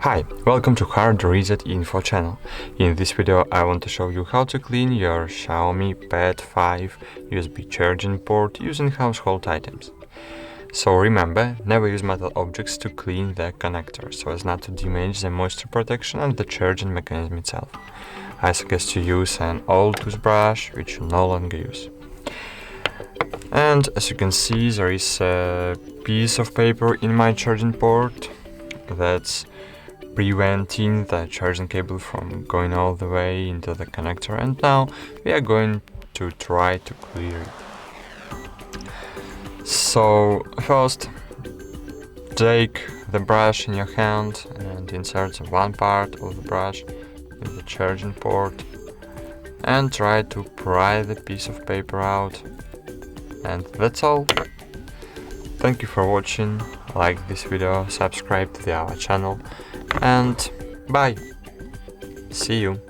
Hi, welcome to HardReset.Info channel. In this video I want to show you how to clean your Xiaomi Pad 5 USB charging port using household items. So remember, never use metal objects to clean the connector, so as not to damage the moisture protection and the charging mechanism itself. I suggest you use an old toothbrush which you no longer use. And as you can see, there is a piece of paper in my charging port that's preventing the charging cable from going all the way into the connector, and now we are going to try to clear it. So first, take the brush in your hand and insert one part of the brush in the charging port and try to pry the piece of paper out, and that's all. Thank you for watching, like this video, subscribe to our channel, and bye! See you!